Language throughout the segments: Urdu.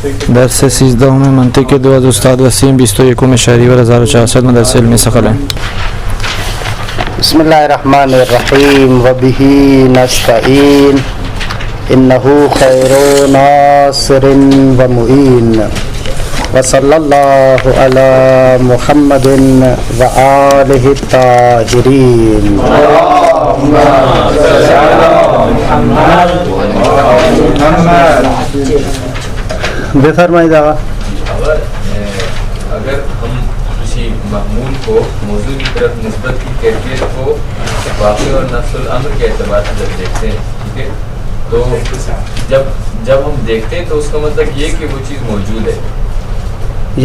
درس 13 میں منطق دو از استاد وسیم 21 شهریور 1400 مدرسه علمی سقلین. بسم الله الرحمن الرحیم و به نستعین انه خیر ناصر و معین و صلی الله علی محمد و آله الطاهرین. اللهم صل علی محمد و آل محمد. بفرمائیے آقا. اگر ہم کسی محمول کو موضوع کی طرف نسبت کی کیفیت کو واقع اور نفس الامر کے اعتبار سے جب دیکھتے ہیں، ٹھیک ہے، تو جب ہم دیکھتے ہیں تو اس کا مطلب یہ کہ وہ چیز موجود ہے،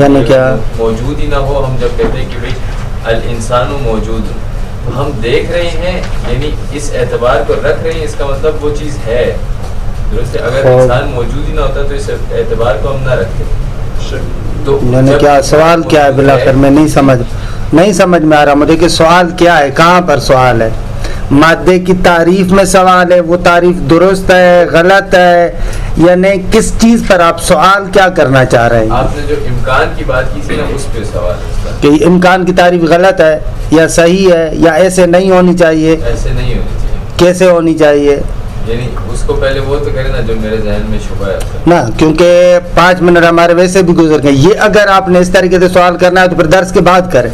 یعنی کیا موجود ہی نہ ہو. ہم جب کہتے ہیں کہ بھائی الانسان موجود، ہم دیکھ رہے ہیں یعنی اس اعتبار کو رکھ رہے ہیں، اس کا مطلب وہ چیز ہے. درست ہے، اگر انسان موجود ہی نہ ہوتا تو اس اعتبار کو ہم نہ رکھتے. تو کیا سوال کیا ہے بلاخر میں نہیں سمجھ میں آ رہا مجھے کہ سوال کیا ہے، کہاں پر سوال ہے. مادے کی تعریف میں سوال ہے، وہ تعریف درست ہے غلط ہے، یعنی کس چیز پر آپ سوال کیا کرنا چاہ رہے ہیں؟ آپ نے جو امکان کی بات کی تھی نا، اس پہ سوال ہے کہ امکان کی تعریف غلط ہے یا صحیح ہے، یا ایسے نہیں ہونی چاہیے. ایسے نہیں ہونی چاہیے. کیسے ہونی چاہیے؟ یعنی اس کو پہلے وہ تو کرے نا جو میرے ذہن میں شبہ ہے نا، کیونکہ 5 منٹ ہمارے ویسے بھی گزر گئے. یہ اگر آپ نے اس طریقے سے سوال کرنا ہے تو پھر درس کے بعد کریں.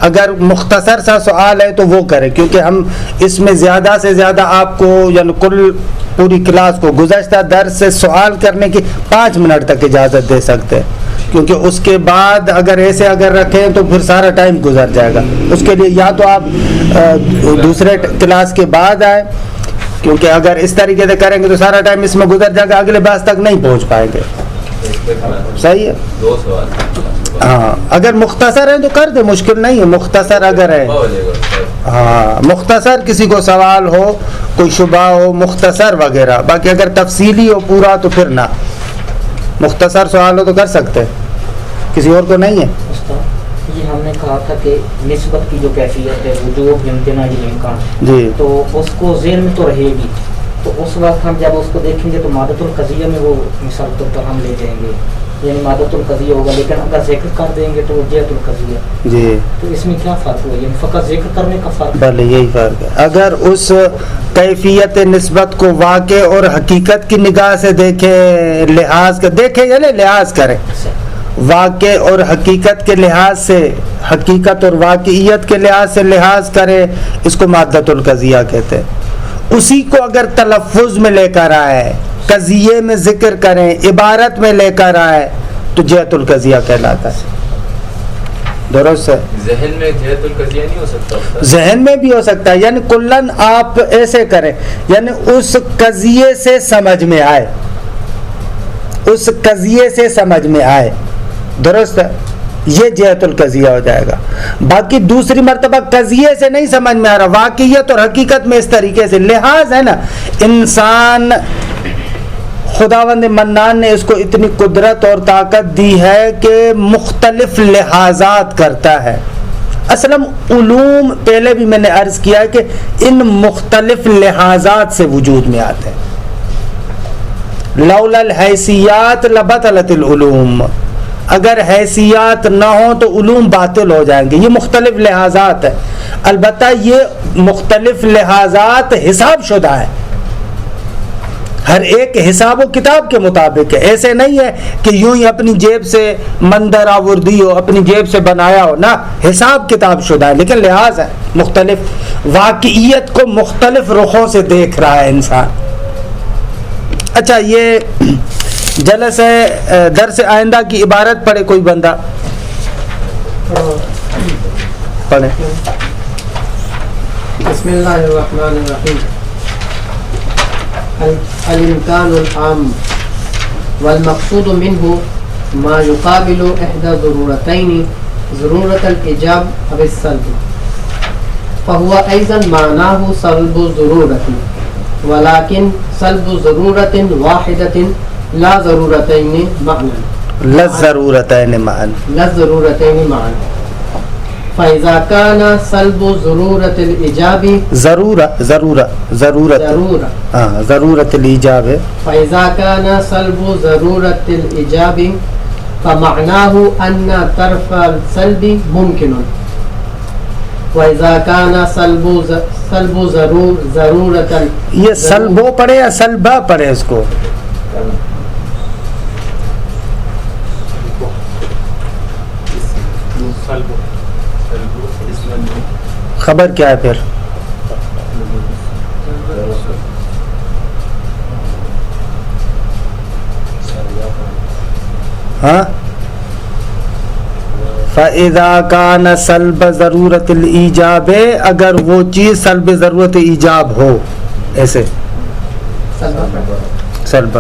اگر مختصر سا سوال ہے تو وہ کریں، کیونکہ ہم اس میں زیادہ سے زیادہ آپ کو یعنی کل پوری کلاس کو گزشتہ درس سے سوال کرنے کی 5 منٹ تک اجازت دے سکتے ہیں، کیونکہ اس کے بعد اگر ایسے رکھیں تو پھر سارا ٹائم گزر جائے گا. اس کے لیے یا تو آپ دوسرے کلاس کے بعد آئیں، کیونکہ اگر اس طریقے سے کریں گے تو سارا ٹائم اس میں گزر جائے گا، اگلے بحث تک نہیں پہنچ پائیں گے. صحیح ہے. 2 سوال. ہاں اگر مختصر ہے تو کر دے، مشکل نہیں ہے. مختصر اگر ہے، ہاں مختصر کسی کو سوال ہو، کوئی شبہ ہو، مختصر وغیرہ. باقی اگر تفصیلی ہو پورا تو پھر نہ. مختصر سوال ہو تو کر سکتے ہیں، کسی اور کو نہیں ہے. یہ ہم نے کہا تھا کہ نسبت کی جو کیفیت ہے وجوب امتناع امکان، جی تو اس کو ذہن میں تو رہے گی. تو اس وقت ہم جب اس کو دیکھیں گے تو مادۃ القضیہ میں وہ مثال طور پر ہم لے جائیں گے، یعنی مادۃ القضیہ ہوگا. لیکن اگر ذکر کر دیں گے تو وہ جہت القضیہ. جی تو اس میں کیا فرق ہوا؟ یعنی فقط ذکر کرنے کا فرق. بھلے یہی فرق ہے. اگر اس کیفیت نسبت کو واقع اور حقیقت کی نگاہ سے دیکھیں، لحاظ کر دیکھیں یعنی لحاظ کریں، واقع اور حقیقت کے لحاظ سے، حقیقت اور واقعیت کے لحاظ سے لحاظ کریں، اس کو مادۃ القضیہ کہتے ہیں. اسی کو اگر تلفظ میں لے کر آئے، قضیے میں ذکر کریں، عبارت میں لے کر آئے تو جہت القضیہ کہلاتا ہے. درست ہے. ذہن میں جہت القضیہ نہیں ہو سکتا؟ ذہن میں بھی ہو سکتا ہے. یعنی کلن آپ ایسے کریں، یعنی اس قضیے سے سمجھ میں آئے، اس قضیے سے سمجھ میں آئے. درست ہے، یہ جہت القضیہ ہو جائے گا. باقی دوسری مرتبہ قضیے سے نہیں سمجھ میں آ رہا، واقعیت اور حقیقت میں اس طریقے سے لحاظ ہے نا. انسان خداوند منان نے اس کو اتنی قدرت اور طاقت دی ہے کہ مختلف لحاظات کرتا ہے. اصلا علوم پہلے بھی میں نے عرض کیا ہے کہ ان مختلف لحاظات سے وجود میں آتے ہیں. لولا الحیثیات لبطلت العلوم، اگر حیثیات نہ ہوں تو علوم باطل ہو جائیں گے. یہ مختلف لحاظات ہیں، البتہ یہ مختلف لحاظات حساب شدہ ہے، ہر ایک حساب و کتاب کے مطابق ہے. ایسے نہیں ہے کہ یوں ہی اپنی جیب سے مندر آوردی ہو، اپنی جیب سے بنایا ہو، نہ، حساب کتاب شدہ ہے، لیکن لحاظ ہے مختلف. واقعیت کو مختلف رخوں سے دیکھ رہا ہے انسان. اچھا، یہ جلس ہے درس آئندہ کی عبارت پڑھے کوئی بندہ پڑھے. بسم اللہ الرحمن الرحیم. الامکان العام والمقصود منه ما يقابل احدى ضرورتين، ضرورة الايجاب او السلب، فهو ايضا معناه سلب ضرورة، ولكن سلب ضرورة واحدة لا ضرورتين معا. لا ضرورتين معا. لا ضرورتين معا. فإذا كان سلب ضرورة الإيجاب ضرورت الایجاب ہے. فإذا كان سلب ضرورة الإيجاب فمعناه أن طرف السلب ممكن. وإذا كان سلب ضرورة یہ سلبو پڑھے یا سلبہ پڑھے اس کو؟ خبر کیا ہے پھر؟ ہاں فَإِذَا كَانَ سَلْبَ ضرورت الایجاب، اگر وہ چیز سلب ضرورت ایجاب ہو، ایسے سلب،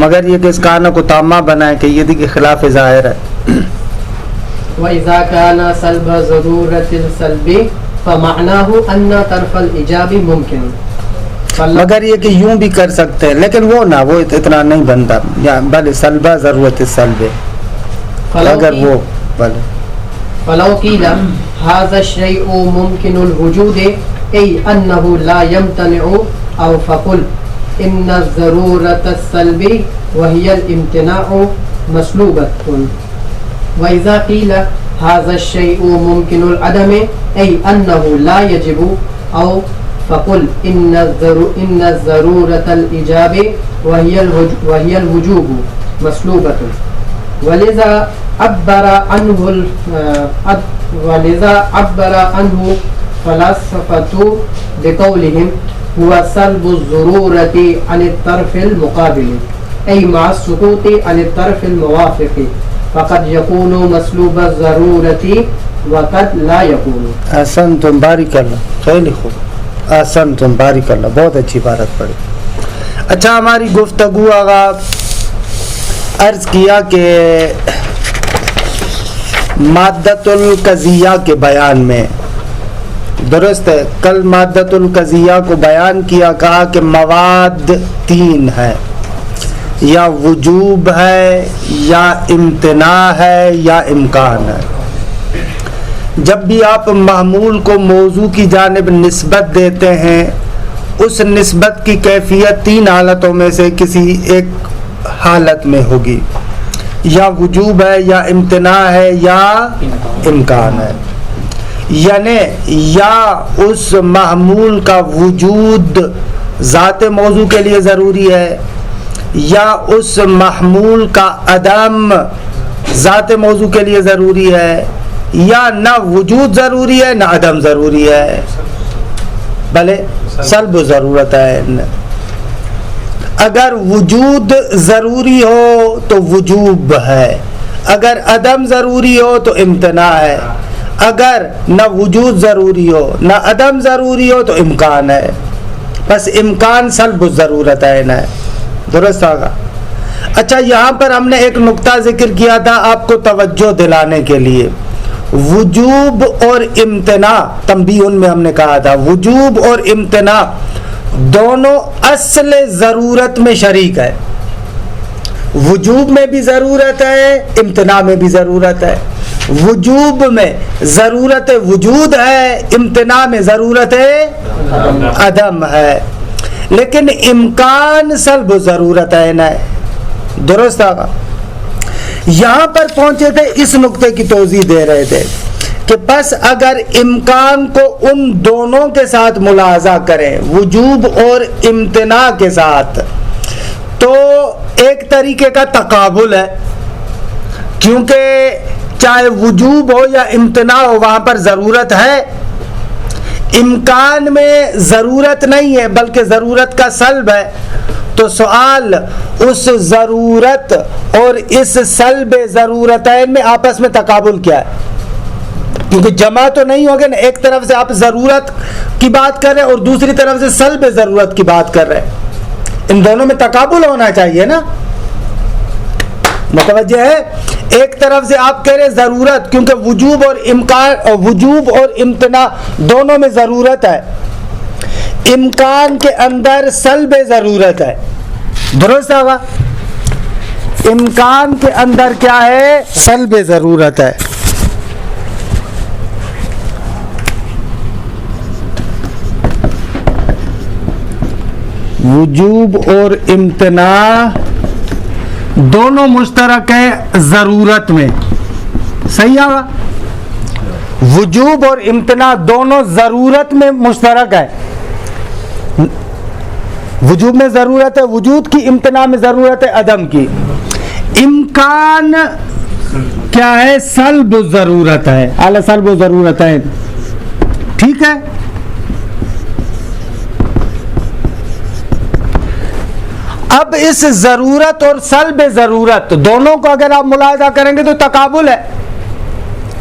مگر یہ کہ اس کانا کو تامہ بنائے کہ یہ کے خلاف ظاہر ہے. وإذا كان سلب ضرورة السلب فمعناه أن طرف الإيجاب ممكن. مگر یہ کہ یوں بھی کر سکتے ہیں، لیکن وہ نہ، وہ اتنا نہیں بنتا، بلے سلبہ ضرورت السلب، اگر وہ بلے. فلو قيل هذا الشيء ممكن الوجود أي أنه لا يمتنع، أو فقل إن ضرورة السلب وهي الامتناع مسلوبة. وإذا قيل هذا الشيء ممكن العدم أي أنه لا يجب، أو فقل إن الضرورة الإيجاب وهي الوجوب مسلوبة. ولذا عبر عنه فلاسفة بقولهم هو سلب الضرورة عن الطرف المقابل، أي مع السقوط عن الطرف الموافق، فقد يكون مسلوب الضرورة وقد لا يكون. احسنتم، بارک اللہ، خیلی خوب، احسنتم، بارک اللہ، بہت اچھی عبارت پڑھی. اچھا، ہماری گفتگو آگا عرض کیا کہ مادۃ القضیہ کے بیان میں، درست ہے، کل مادۃ القضیہ کو بیان کیا، کہا کہ مواد 3 ہے، یا وجوب ہے، یا امتناع ہے، یا امکان ہے. جب بھی آپ محمول کو موضوع کی جانب نسبت دیتے ہیں، اس نسبت کی کیفیت 3 حالتوں میں سے کسی ایک حالت میں ہوگی، یا وجوب ہے، یا امتناع ہے، یا امکان ہے. یعنی یا اس محمول کا وجود ذات موضوع کے لیے ضروری ہے، یا اس محمول کا عدم ذات موضوع کے لیے ضروری ہے، یا نہ وجود ضروری ہے نہ عدم ضروری ہے، بھلے سلب ضرورت ہے. اگر وجود ضروری ہو تو وجوب ہے، اگر عدم ضروری ہو تو امتناع ہے، اگر نہ وجود ضروری ہو نہ عدم ضروری ہو تو امکان ہے. بس امکان سلب ضرورت ہے نا، درست ہوگا. اچھا، یہاں پر ہم نے ایک نقطہ ذکر کیا تھا آپ کو توجہ دلانے کے لیے، وجوب اور امتناع، تنبیہ میں ہم نے کہا تھا وجوب اور امتناع دونوں اصل ضرورت میں شریک ہے. وجوب میں بھی ضرورت ہے، امتناع میں بھی ضرورت ہے. وجوب میں ضرورت وجود ہے، امتناع میں ضرورت عدم ہے. لیکن امکان سلب ضرورت ہے نا، درست آگا. یہاں پر پہنچے تھے، اس نقطے کی توضیح دے رہے تھے کہ بس اگر امکان کو ان دونوں کے ساتھ ملاحظہ کریں، وجوب اور امتناع کے ساتھ، تو ایک طریقے کا تقابل ہے، کیونکہ چاہے وجوب ہو یا امتناع ہو وہاں پر ضرورت ہے. امکان میں ضرورت نہیں ہے بلکہ ضرورت کا سلب ہے. تو سوال اس ضرورت اور اس سلب ضرورتین میں آپس میں تقابل کیا ہے؟ کیونکہ جمع تو نہیں ہوگا نا، ایک طرف سے آپ ضرورت کی بات کر رہے ہیں اور دوسری طرف سے سلب ضرورت کی بات کر رہے ہیں، ان دونوں میں تقابل ہونا چاہیے نا، متوجہ ہے. ایک طرف سے آپ کہہ رہے ہیں ضرورت، کیونکہ وجوب اور امکان، وجوب اور امتناع دونوں میں ضرورت ہے، امکان کے اندر سلب ضرورت ہے، درست ہوگا. امکان کے اندر کیا ہے؟ سلب ضرورت ہے. وجوب اور امتناع دونوں مشترک ہے ضرورت میں. صحیح آگا؟ وجوب اور امتناع دونوں ضرورت میں مشترک ہے. وجوب میں ضرورت ہے وجود کی، امتناع میں ضرورت ہے عدم کی. امکان کیا ہے؟ سلب ضرورت ہے، اعلی سلب ضرورت ہے. ٹھیک ہے. اب اس ضرورت اور سلب ضرورت دونوں کو اگر آپ ملاحظہ کریں گے تو تقابل ہے،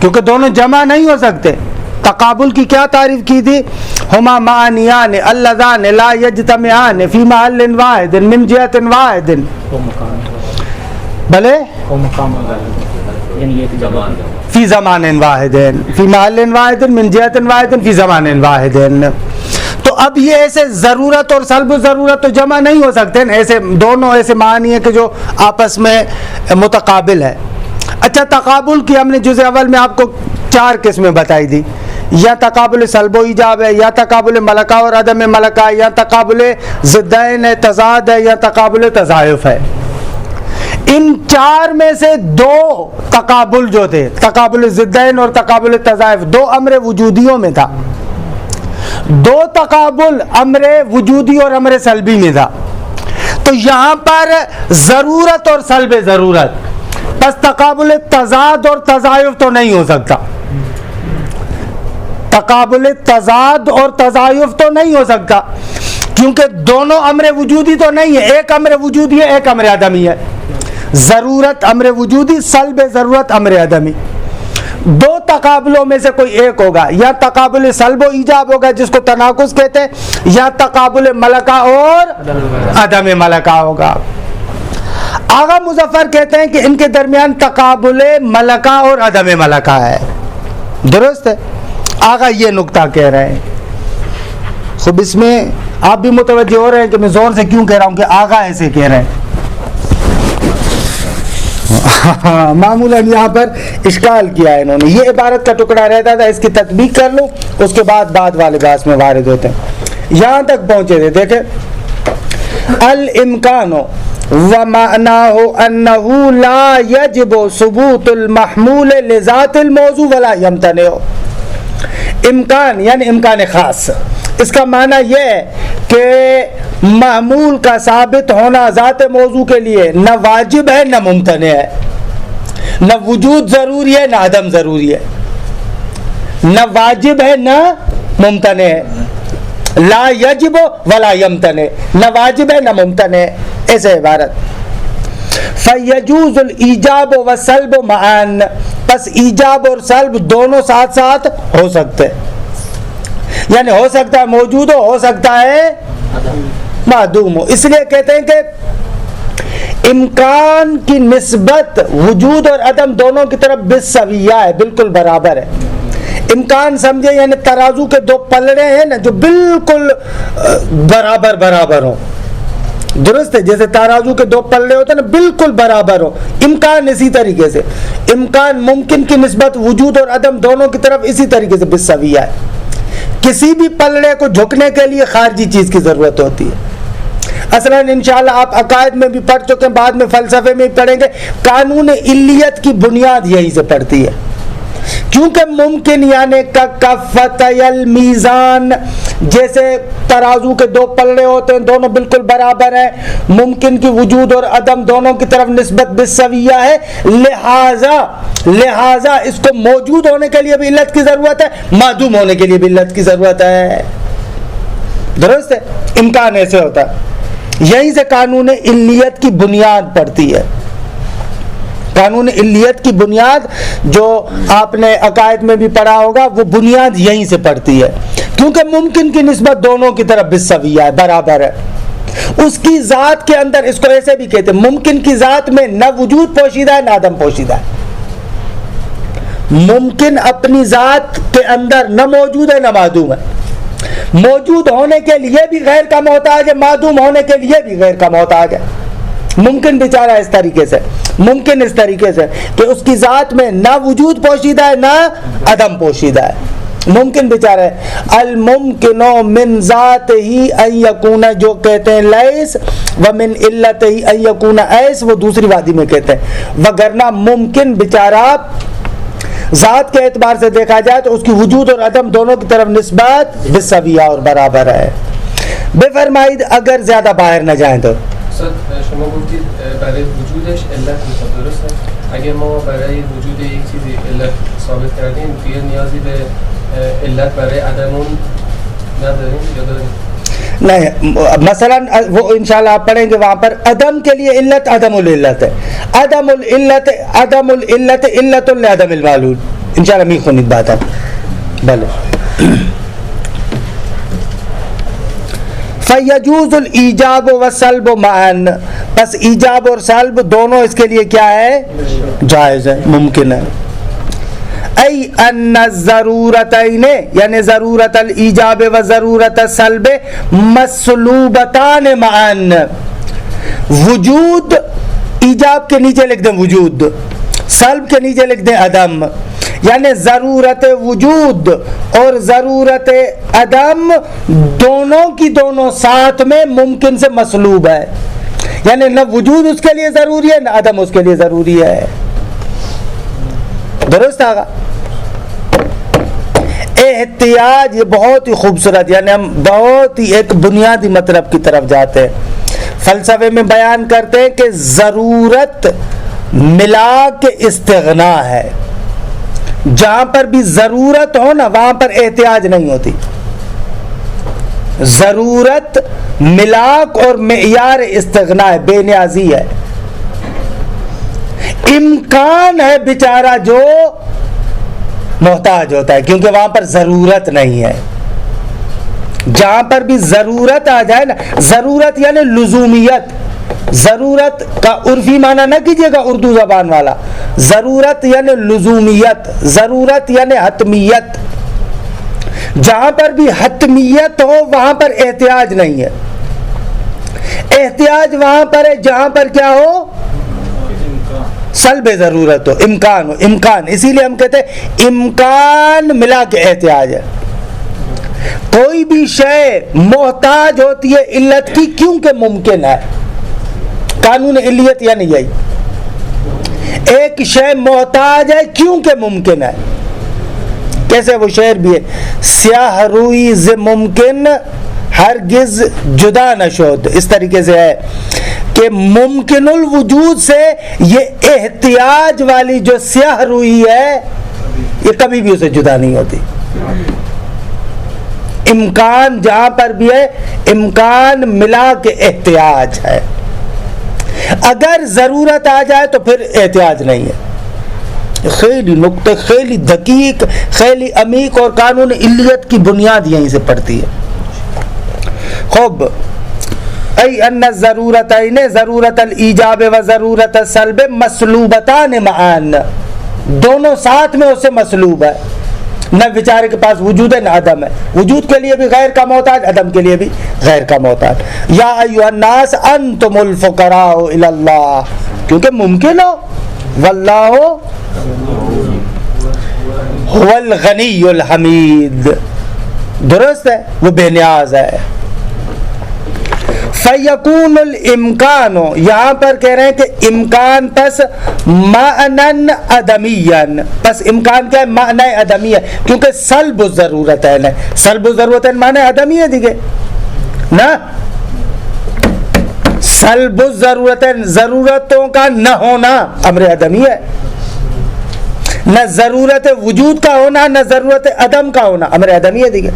کیونکہ دونوں جمع نہیں ہو سکتے. تقابل کی کیا تعریف کی تھی؟ ہما معنیان اللذان لا یجتمعان فی محل واحد من جہت واحد. بھلے فی زمان واحد فی محل واحد من جہت واحد فی زمان واحد. تو اب یہ ایسے ضرورت اور سلب ضرورت تو جمع نہیں ہو سکتے، ایسے دونوں ایسے معنی ہیں کہ جو آپس میں متقابل ہے. اچھا، تقابل کی ہم نے جزء اول میں آپ کو 4 قسمیں بتائی دی. یا تقابل سلب و ایجاب ہے، یا تقابل ملکہ اور عدم ملکہ، یا تقابل ضدین ہے، تضاد ہے، یا تقابل تضاعف ہے. ان 4 میں سے 2 تقابل جو تھے، تقابل ضدین اور تقابل تضاعف، 2 امر وجودیوں میں تھا. 2 تقابل امر وجودی اور امر سلبی میں تھا. تو یہاں پر ضرورت اور سلب ضرورت، بس تقابل تضاد اور تضاعف تو نہیں ہو سکتا. تقابل تضاد اور تضاعف تو نہیں ہو سکتا، کیونکہ دونوں امر وجودی تو نہیں ہے. ایک امر وجودی ہے، ایک امر عدمی ہے. ضرورت امر وجودی، سلب ضرورت امر عدمی. 2 تقابلوں میں سے کوئی ایک ہوگا، یا تقابل سلب و ایجاب ہوگا جس کو تناقض کہتے ہیں، یا تقابل ملکہ اور عدم ملکہ ہوگا. آغا مظفر کہتے ہیں کہ ان کے درمیان تقابل ملکہ اور عدم ملکہ ہے. درست ہے؟ آغا یہ نقطہ کہہ رہے ہیں. خب اس میں آپ بھی متوجہ ہو رہے ہیں کہ میں زور سے کیوں کہہ رہا ہوں کہ آغا ایسے کہہ رہے ہیں. معمولاً یہاں پر اشکال کیا ہے انہوں نے. یہ عبارت کا ٹکڑا رہتا تھا، اس کی تطبیق کر لو، اس کے بعد والے بحث میں وارد ہوتے ہیں. یہاں تک پہنچے تھے. دیکھیں، الامکان ومعناه انه لا يجب ثبوت المحمول لذات الموضوع ولا يمتنع. امکان یعنی امکان خاص، اس کا معنی یہ ہے کہ محمول کا ثابت ہونا ذات موضوع کے لیے نہ واجب ہے نہ ممتنع ہے، نہ وجود ضروری ہے نہ عدم ضروری ہے، نہ واجب ہے نہ ممتنع ہے. لا یجب ولا یمتنع، نہ واجب ہے نہ ممتنع ہے. ایسے عبارت. فیجوز الایجاب والسلب معاً، پس ایجاب اور سلب دونوں ساتھ ساتھ ہو سکتے ہیں. یعنی ہو سکتا ہے موجود ہو سکتا ہے معدوم ہو. اس لیے کہتے ہیں کہ امکان کی نسبت وجود اور عدم دونوں کی طرف بالسویہ ہے، بالکل برابر ہے. امکان سمجھے یعنی ترازو کے 2 پلڑے ہیں نا جو بالکل برابر ہو. درست ہے؟ جیسے ترازو کے 2 پلڑے ہوتے ہیں نا، بالکل برابر ہو. امکان اسی طریقے سے، امکان ممکن کی نسبت وجود اور عدم دونوں کی طرف اسی طریقے سے بالسویہ ہے. کسی بھی پلڑے کو جھکنے کے لیے خارجی چیز کی ضرورت ہوتی ہے. اصلاً انشاءاللہ آپ عقائد میں بھی پڑھ چکے ہیں، بعد میں فلسفے میں بھی پڑھیں گے. قانون علیت کی بنیاد یہیں سے پڑتی ہے، کیونکہ ممکن یعنی کا کفتي المیزان، جیسے ترازو کے 2 پلڑے ہوتے ہیں دونوں بالکل برابر ہیں، ممکن کی وجود اور عدم دونوں کی طرف نسبت بالسویہ ہے. لہذا اس کو موجود ہونے کے لیے بھی علت کی ضرورت ہے، معدوم ہونے کے لیے بھی علت کی ضرورت ہے. درست ہے؟ امکان ایسے ہوتا ہے. یہیں سے قانون علیت کی بنیاد پڑتی ہے. قانون علیت کی بنیاد جو آپ نے عقائد میں بھی پڑھا ہوگا، وہ بنیاد یہیں سے پڑتی ہے، کیونکہ ممکن کی نسبت دونوں کی طرف بالسویہ ہے، برابر ہے. اس کی ذات کے اندر، اس کو ایسے بھی کہتے ہیں، ممکن کی ذات میں نہ وجود پوشیدہ ہے نہ عدم پوشیدہ ہے. ممکن اپنی ذات کے اندر نہ موجود ہے نہ معدوم ہے. موجود ہونے کے لیے بھی غیر کا محتاج ہے، معدوم ہونے کے لیے بھی غیر کا محتاج ہے. ممکن بیچارہ اس طریقے سے، ممکن اس طریقے سے کہ اس کی ذات میں نہ وجود پوشیدہ ہے نہ عدم پوشیدہ ہے. ممکن بیچارہ ہے. الممکن من ذات ہی ان یکون جو کہتے ہیں لیس ومن علت ہی ان یکون ایس وہ دوسری وادی میں کہتے ہیں. وگرنہ ممکن بیچارہ ذات کے اعتبار سے دیکھا جائے تو اس کی وجود اور عدم دونوں کی طرف نسبت بسویہ اور برابر ہے. بے فرمائید اگر زیادہ باہر نہ جائیں تو شما گفتید برای وجودش علت میخواد، درسته؟ اگر ما برای وجود یک چیزی علت ثابت کردیم دیگه نیازی به علت برای عدم اون نداریم یا داریم؟ نہیں. مثلا وہ انشاءاللہ آپ پڑھیں گے وہاں پر عدم کے لیے علت عدم العلت ہے. عدم العلت علت لعدم المعلول انشاءاللہ می خونید بات ہے. بله فیجوز الایجاب والسلب معا، پس ایجاب اور سلب دونوں اس کے لیے کیا ہے؟ جائز ہے، ممکن ہے. ای ان الضرورتین یعنی ضرورت الایجاب و ضرورت السلب مسلوبتان معا. وجود ایجاب کے نیچے لکھ دیں وجود، سلب کے نیچے لکھ دیں عدم، یعنی ضرورت وجود اور ضرورت عدم دونوں کی دونوں ساتھ میں ممکن سے مسلوب ہے. یعنی نہ وجود اس کے لیے ضروری ہے نہ عدم اس کے لیے ضروری ہے. درست آگا. احتیاج یہ بہت ہی خوبصورت، یعنی ہم بہت ہی ایک بنیادی مطلب کی طرف جاتے ہیں. فلسفے میں بیان کرتے ہیں کہ ضرورت ملا کے استغنا ہے. جہاں پر بھی ضرورت ہو نا وہاں پر احتیاج نہیں ہوتی. ضرورت ملاک اور معیار استغنا ہے، بے نیازی ہے. امکان ہے بیچارہ جو محتاج ہوتا ہے کیونکہ وہاں پر ضرورت نہیں ہے. جہاں پر بھی ضرورت آ جائے نا، ضرورت یعنی لزومیت، ضرورت کا عرفی معنی نہ کیجیے گا اردو زبان والا، ضرورت یعنی لزومیت، ضرورت یعنی حتمیت. جہاں پر بھی حتمیت ہو وہاں پر احتیاج نہیں ہے. احتیاج وہاں پر ہے جہاں پر کیا ہو؟ سلب ضرورت ہو، امکان ہو. امکان اسی لیے ہم کہتے ہیں امکان ملا کے احتیاج ہے. کوئی بھی شے محتاج ہوتی ہے علت کی کیونکہ ممکن ہے. قانون علیت یعنی یہی، ایک شے محتاج ہے کیونکہ ممکن ہے. کیسے وہ شعر بھی ہے، سیاہ روئی ز ممکن ہرگز جدا نہ شد. اس طریقے سے ہے کہ ممکن الوجود سے یہ احتیاج والی جو سیاہ روئی ہے یہ کبھی بھی اسے جدا نہیں ہوتی. امکان جہاں پر بھی ہے امکان ملا کے احتیاج ہے. اگر ضرورت آ جائے تو پھر احتیاج نہیں ہے. خیلی نقطہ، خیلی دقیق، خیلی عمیق، اور قانون علیت کی بنیاد یہیں سے پڑتی ہے. خوب ای ان الضرورتین ضرورت الایجاب و ضرورت السلب مسلوبتان معا، دونوں ساتھ میں اسے مسلوب ہے. نہ بیچارے کے پاس وجود ہے نہ عدم ہے. وجود کے لیے بھی غیر کا محتاج، عدم کے لیے بھی غیر کا محتاج. یا ایھا الناس انتم الفقراء الی اللہ، کیونکہ ممکن ہو. واللہ هو الغنی الحمید، درست ہے، وہ بے نیاز ہے. فیکون الامکان، یہاں پر کہہ رہے ہیں کہ امکان پس معنی عدمیًا، پس امکان کیا ہے؟ معنی عدمی ہے، کیونکہ سلب الضرورتین ہے. سلب الضرورتین معنی عدمی ہے دیکھے نا. سلب الضرورتین ضرورتوں کا نہ ہونا امر عدمی ہے. نہ ضرورت وجود کا ہونا نہ ضرورت عدم کا ہونا امر عدمی ہے دیکھے.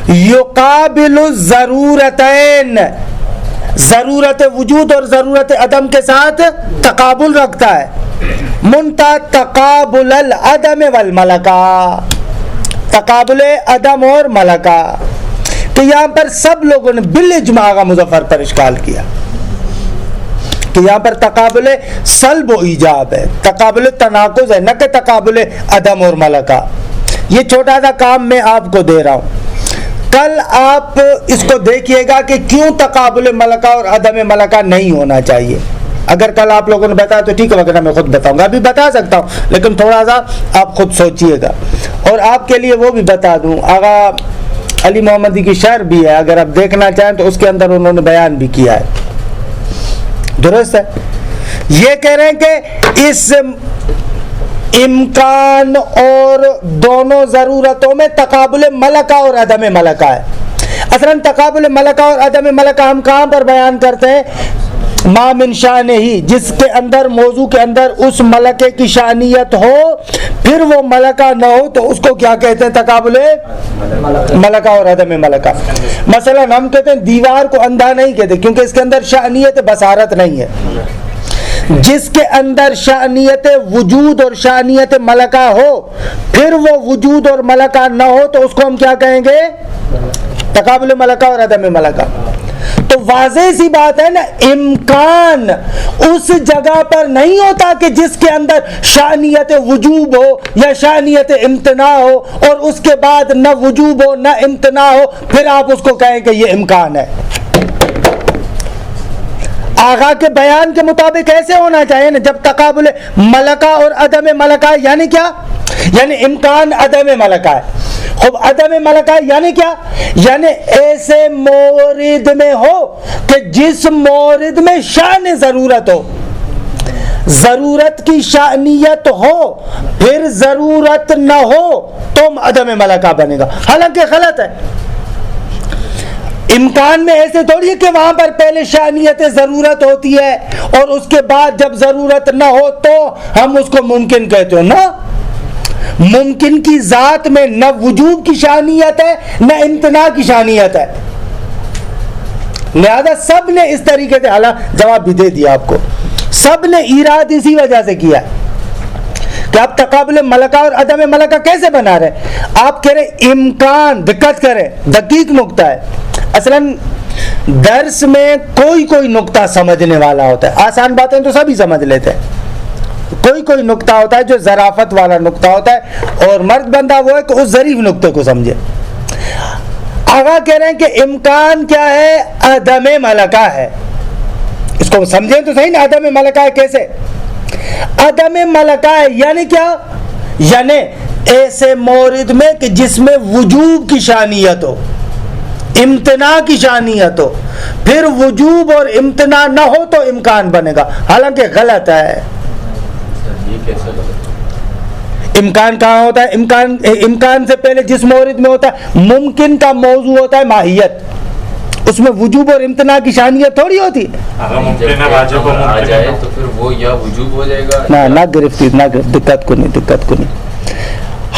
یقابل الضرورتین، ضرورت وجود اور ضرورت عدم کے ساتھ تقابل رکھتا ہے. منتہا تقابل العدم والملکہ، تقابل عدم اور ملکہ. تو یہاں پر سب لوگوں نے بالاجماع آغا مظفر پر اشکال کیا کہ یہاں پر تقابل سلب و ایجاب ہے، تقابل تناقض ہے، نہ کہ تقابل عدم اور ملکہ. یہ چھوٹا سا کام میں آپ کو دے رہا ہوں، کل آپ اس کو دیکھیے گا کہ کیوں تقابل ملکہ اور عدم ملکہ نہیں ہونا چاہیے. اگر کل آپ لوگوں نے بتایا تو ٹھیک ہے، وغیرہ میں خود بتاؤں گا، ابھی بتا سکتا ہوں لیکن تھوڑا سا آپ خود سوچئے گا. اور آپ کے لیے وہ بھی بتا دوں، آغا علی محمدی کی شعر بھی ہے، اگر آپ دیکھنا چاہیں تو اس کے اندر انہوں نے بیان بھی کیا ہے. درست ہے. یہ کہہ رہے ہیں کہ اس امکان اور دونوں ضرورتوں میں تقابل ملکہ اور عدم ملکہ ہے. اصلاً تقابل ملکہ اور عدم ملکہ ہم کہاں پر بیان کرتے ہیں؟ ما من شان ہی، جس کے اندر موضوع کے اندر اس ملکے کی شانیت ہو پھر وہ ملکہ نہ ہو تو اس کو کیا کہتے ہیں؟ تقابل ملکہ اور عدم ملکہ. مثلا ہم کہتے ہیں دیوار کو اندھا نہیں کہتے کیونکہ اس کے اندر شانیت بصارت نہیں ہے. جس کے اندر شانیت وجود اور شانیت ملکہ ہو پھر وہ وجود اور ملکہ نہ ہو تو اس کو ہم کیا کہیں گے؟ تقابل ملکہ اور عدم ملکہ. تو واضح سی بات ہے نا، امکان اس جگہ پر نہیں ہوتا کہ جس کے اندر شانیت وجوب ہو یا شانیت امتناع ہو اور اس کے بعد نہ وجوب ہو نہ امتناع ہو پھر آپ اس کو کہیں کہ یہ امکان ہے. آغا کے بیان کے مطابق ایسے ہونا چاہیے نا، جب تقابل ملکہ اور عدم ملکہ یعنی کیا؟ یعنی امکان عدم ملکہ ہے. خوب عدم ملکہ یعنی کیا؟ یعنی ایسے مورد میں ہو کہ جس مورد میں شان ضرورت ہو، ضرورت کی شانیت ہو پھر ضرورت نہ ہو تو عدم ملکہ بنے گا. حالانکہ غلط ہے. امکان میں ایسے تھوڑی ہے کہ وہاں پر پہلے شانیت ضرورت ہوتی ہے اور اس کے بعد جب ضرورت نہ ہو تو ہم اس کو ممکن کہتے ہو. نا، ممکن کی ذات میں نہ وجوب کی شانیت ہے نہ امتناع کی شانیت ہے. لہذا سب نے اس طریقے سے حالانکہ جواب بھی دے دیا آپ کو، سب نے ایراد اسی وجہ سے کیا کہ آپ تقابل ملکہ اور عدم ملکہ کیسے بنا رہے ہیں. آپ کہہ رہے امکان، دقت کریں، دقیق نقطہ ہے. اصلاً درس میں کوئی نقطہ سمجھنے والا ہوتا ہے. آسان باتیں تو سبھی سمجھ لیتے ہیں، کوئی نقطہ ہوتا ہے جو ظرافت والا نقطہ ہوتا ہے اور مرد بندہ وہ ہے کہ اس ظریف نقطے کو سمجھے. آغا کہہ رہے ہیں کہ امکان کیا ہے؟ عدم ملکہ ہے. اس کو سمجھیں تو صحیح نا، عدم ملکہ ہے کیسے؟ عدم ملکہ ہے یعنی کیا؟ یعنی ایسے مورد میں کہ جس میں وجوب کی شانیت ہو، امتناع کی شانیت ہو، پھر وجوب اور امتناع نہ ہو تو امکان بنے گا. حالانکہ غلط ہے. امکان کہاں ہوتا ہے؟ امکان سے پہلے جس مورد میں ہوتا ہے ممکن کا موضوع ہوتا ہے ماہیت. اس میں وجوب اور امتناع کی شانیت تھوڑی ہوتی ہے. اگر ممکن آ جائے تو پھر وہ یا وجوب ہو جائے گا نہ گرفتی، نہ دقت کو نہیں.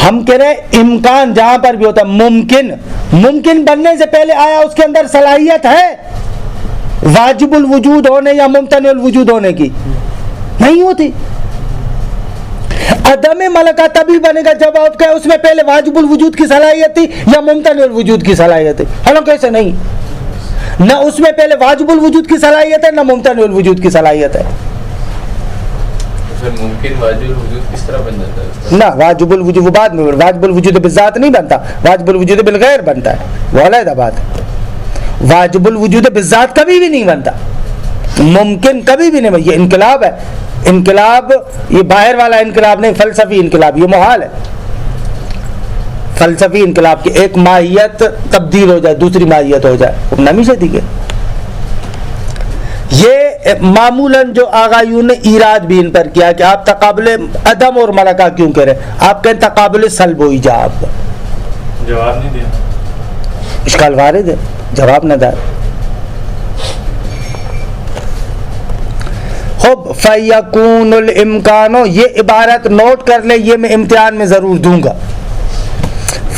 ہم کہہ رہے امکان جہاں پر بھی ہوتا ہے ممکن بننے سے پہلے آیا اس کے اندر صلاحیت ہے واجب الوجود ہونے یا ممتنع الوجود ہونے کی؟ نہیں ہوتی. عدم ملکہ تبھی بنے گا جب آپ کہیں اس میں پہلے واجب الوجود کی صلاحیت تھی یا ممتنع الوجود کی صلاحیت تھی. حالانکہ ایسے نہیں، نہ اس میں پہلے واجب الوجود کی صلاحیت ہے نہ ممتنع الوجود کی صلاحیت ہے. پھر ممکن واجب الوجود کس طرح بن جاتا ہے؟ نہ، واجب الوجود وہ بعد میں، واجب الوجود بالذات نہیں بنتا، واجب الوجود بالغیر بنتا ہے، وہ علیحدہ بات ہے. واجب الوجود بالذات کبھی بھی نہیں بنتا، ممکن کبھی بھی نہیں. یہ انقلاب ہے، انقلاب یہ باہر والا انقلاب نہیں، فلسفی انقلاب. یہ محال ہے فلسفی انقلاب کی ایک ماہیت تبدیل ہو جائے دوسری ماہیت ہو جائے، وہ نمی سے دیکھے. یہ معمولاً جو آغایون نے ایراد بھی ان پر کیا کہ آپ تقابل عدم اور ملکہ کیوں کہہ رہے ہیں؟ آپ کہیں تقابل سلب و ایجاب. جواب نہیں دیا، اشکال وارد ہے، جواب نہ دار. خب فیکون الامکانو، یہ عبارت نوٹ کر لیں، یہ میں امتحان میں ضرور دوں گا.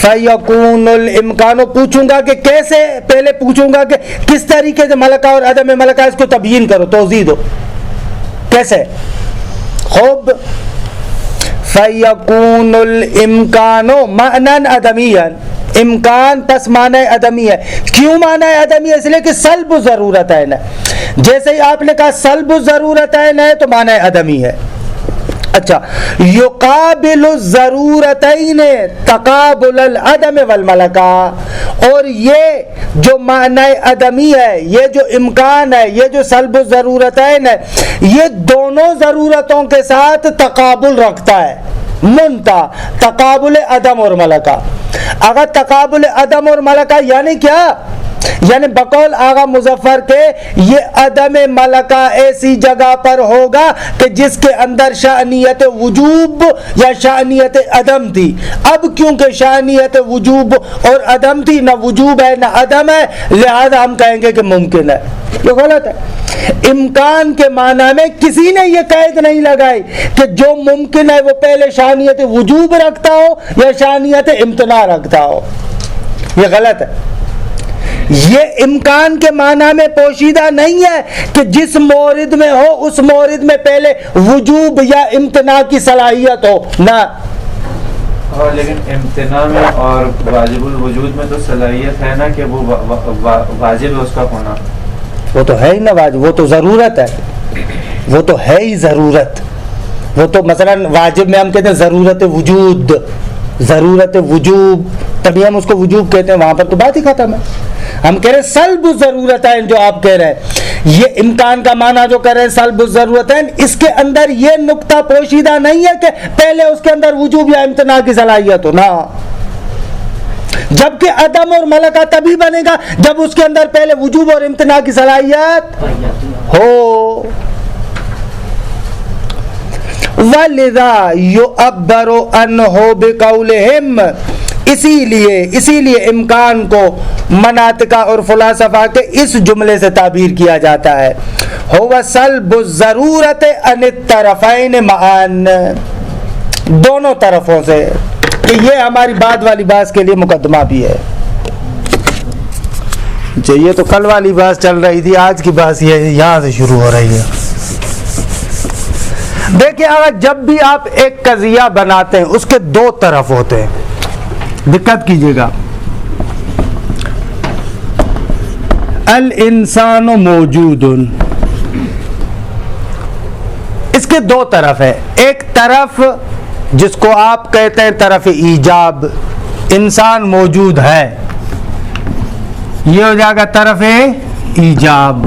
فیکون الامکانو پوچھوں گا کہ کیسے، پہلے پوچھوں گا کہ کس طریقے سے ملکہ اور عدم ملکہ، اس کو تبیین کرو، توضیح دو کیسے. خوب فیکون الامکانو معنی عدمیاً، امکان پس معنی عدمی ہے. کیوں معنی عدمی ہے؟ اس لیے کہ سلب ضرورت ہے نا. جیسے ہی آپ نے کہا سلب ضرورت ہے نا تو معنی عدمی ہے. اچھا یقابل الضرورتین تقابل العدم والملکہ، اور یہ جو معنی عدمی ہے، یہ جو امکان ہے، یہ جو سلب الضرورتین ہے، یہ دونوں ضرورتوں کے ساتھ تقابل رکھتا ہے، منتہا تقابل عدم اور ملکہ۔ اگر تقابل عدم اور ملکہ یعنی کیا؟ یعنی بقول آغا مظفر کے یہ عدم ملکہ ایسی جگہ پر ہوگا کہ جس کے اندر شأنیت وجوب یا شأنیت عدم تھی، اب کیونکہ شأنیت وجوب اور عدم تھی، نہ وجوب ہے نہ عدم ہے، لہذا ہم کہیں گے کہ ممکن ہے۔ یہ غلط ہے۔ امکان کے معنی میں کسی نے یہ قید نہیں لگائی کہ جو ممکن ہے وہ پہلے شأنیت وجوب رکھتا ہو یا شأنیت امتناع رکھتا ہو، یہ غلط ہے۔ یہ امکان کے معنی میں پوشیدہ نہیں ہے کہ جس مورد میں ہو اس مورد میں پہلے وجوب یا امتناع کی صلاحیت ہو، نہ۔ اور لیکن امتناع میں اور واجب الوجود میں تو صلاحیت ہے نا کہ وہ واجب ہے اس کا ہونا۔ وہ تو ہے ہی نا واجب، وہ تو ضرورت ہے، وہ تو ہے ہی ضرورت۔ وہ تو مثلا واجب میں ہم کہتے ہیں ضرورت وجود، ضرورت وجوب، تبھی ہم اس کو وجوب کہتے ہیں، وہاں پر تو بات ہی ختم ہے۔ ہم کہہ رہے ہیں سلب الضرورتین، جو آپ کہہ رہے ہیں یہ امکان کا معنی جو کہہ رہے ہیں سلب الضرورتین، اس کے اندر یہ نقطہ پوشیدہ نہیں ہے کہ پہلے اس کے اندر وجوب یا امتناع کی صلاحیت ہو، نہ۔ جبکہ عدم اور ملکہ تبھی بنے گا جب اس کے اندر پہلے وجوب اور امتناع کی صلاحیت ہو۔ وَلِذَا يُعَبَّرُ عَنْهُ بِقَوْلِهِمْ، اسی لیے امکان کو مناطقہ اور فلاسفہ کے اس جملے سے تعبیر کیا جاتا ہے، هو سلب الضرورت عن الطرفین معاً، دونوں طرفوں سے، کہ یہ ہماری بعد والی بات کے لیے مقدمہ بھی ہے۔ یہ تو کل والی بات چل رہی تھی، آج کی بات یہ یہاں سے شروع ہو رہی ہے۔ دیکھیں اگر جب بھی آپ ایک قضیہ بناتے ہیں اس کے دو طرف ہوتے ہیں، دقت کیجئے گا۔ الانسان موجود، اس کے دو طرف ہے، ایک طرف جس کو آپ کہتے ہیں طرف ایجاب، انسان موجود ہے، یہ ہو جائے گا طرف ایجاب۔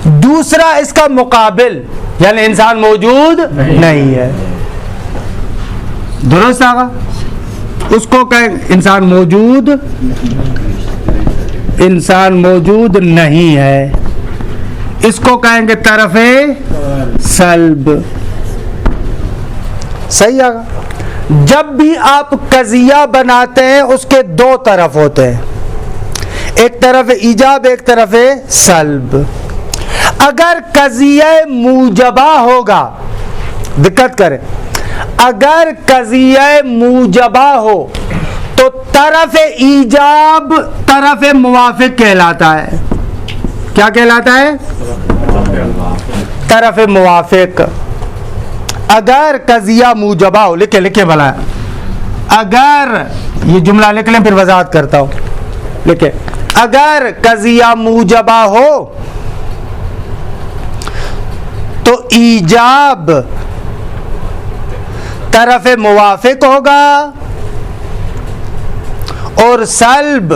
دوسرا اس کا مقابل یعنی انسان موجود نہیں ہے، درست آگا، اس کو کہیں انسان موجود نہیں ہے، اس کو کہیں گے طرف سلب، صحیح آگا۔ جب بھی آپ قضیہ بناتے ہیں اس کے دو طرف ہوتے ہیں، ایک طرف ایجاب ایک طرف سلب۔ اگر قضیہ موجبہ ہوگا، دقت کریں، اگر قضیہ موجبہ ہو تو طرف ایجاب طرف موافق کہلاتا ہے۔ کیا کہلاتا ہے؟ طرف موافق۔ اگر قضیہ موجبہ ہو، لکھیں بھلا، اگر یہ جملہ لکھ لیں پھر وضاحت کرتا ہوں، لکھیں، اگر قضیہ موجبہ ہو تو ایجاب طرف موافق ہوگا اور سلب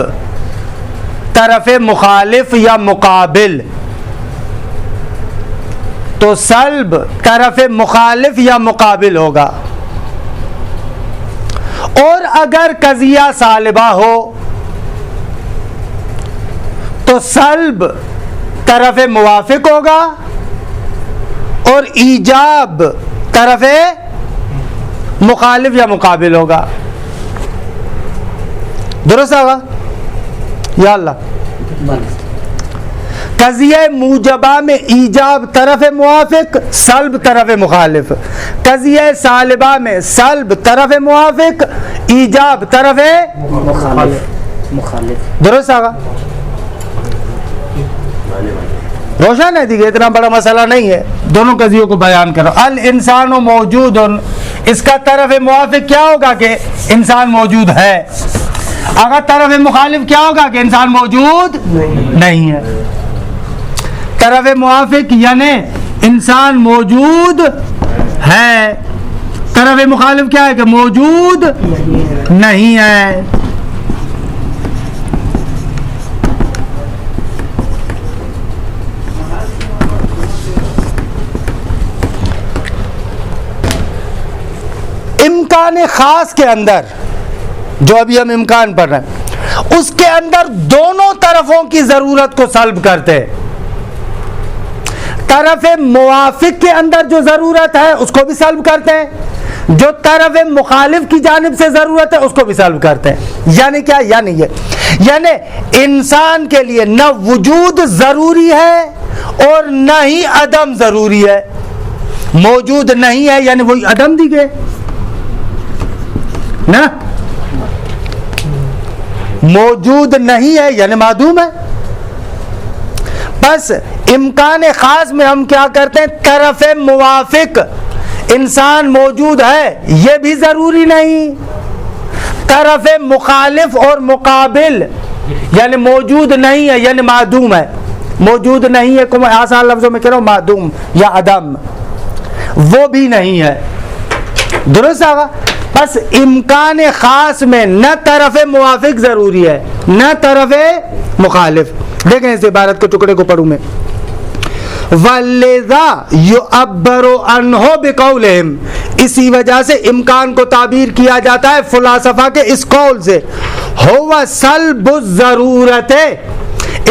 طرف مخالف یا مقابل، تو سلب طرف مخالف یا مقابل ہوگا۔ اور اگر قضیہ سالبہ ہو تو سلب طرف موافق ہوگا اور ایجاب طرف مخالف یا مقابل ہوگا، درست ہوگا یا اللہ؟ قضیہ موجبہ میں ایجاب طرف موافق، سلب طرف مخالف، قضیہ سالبہ میں سلب طرف موافق، ایجاب طرف مخالف، درست ہوگا؟ روشن ہے، دیکھیے اتنا بڑا مسئلہ نہیں ہے، دونوں قضیوں کو بیان کرو۔ الانسان موجود، اس کا طرف موافق کیا ہوگا کہ انسان موجود ہے، اگر طرف مخالف کیا ہوگا کہ انسان موجود نہیں ہے۔ طرف موافق یعنی انسان موجود ہے, طرف مخالف کیا ہے کہ موجود نہیں ہے. امکان خاص کے اندر, جو ابھی ہم امکان پڑھ رہے ہیں, اس کے اندر دونوں طرفوں کی ضرورت کو سلب کرتے. طرف موافق کے اندر جو ضرورت ہے اس کو بھی سلب کرتے ہیں, جو طرف مخالف کی جانب سے ضرورت ہے اس کو بھی سلب کرتے ہیں. یعنی کیا؟ یعنی یہ, یعنی انسان کے لیے نہ وجود ضروری ہے اور نہ ہی عدم ضروری ہے. موجود نہیں ہے یعنی وہی عدم دی گئے نا, موجود نہیں ہے یعنی معدوم ہے. بس امکان خاص میں ہم کیا کرتے ہیں, طرف موافق انسان موجود ہے یہ بھی ضروری نہیں, طرف مخالف اور مقابل یعنی موجود نہیں ہے یعنی معدوم ہے. موجود نہیں ہے کو میں آسان لفظوں میں کہہ رہا ہوں, معدوم یا عدم, وہ بھی نہیں ہے. درست آگا. بس امکان خاص میں نہ طرف موافق ضروری ہے نہ طرف مخالف. دیکھیں اس عبارت کے ٹکڑے کو پڑھوں میں. وَلِذَا يُعَبَّرُ عَنْهُ بِقَوْلِهِمْ, اسی وجہ سے امکان کو تعبیر کیا جاتا ہے فلاسفہ کے اس قول سے, هو سلب الضرورت,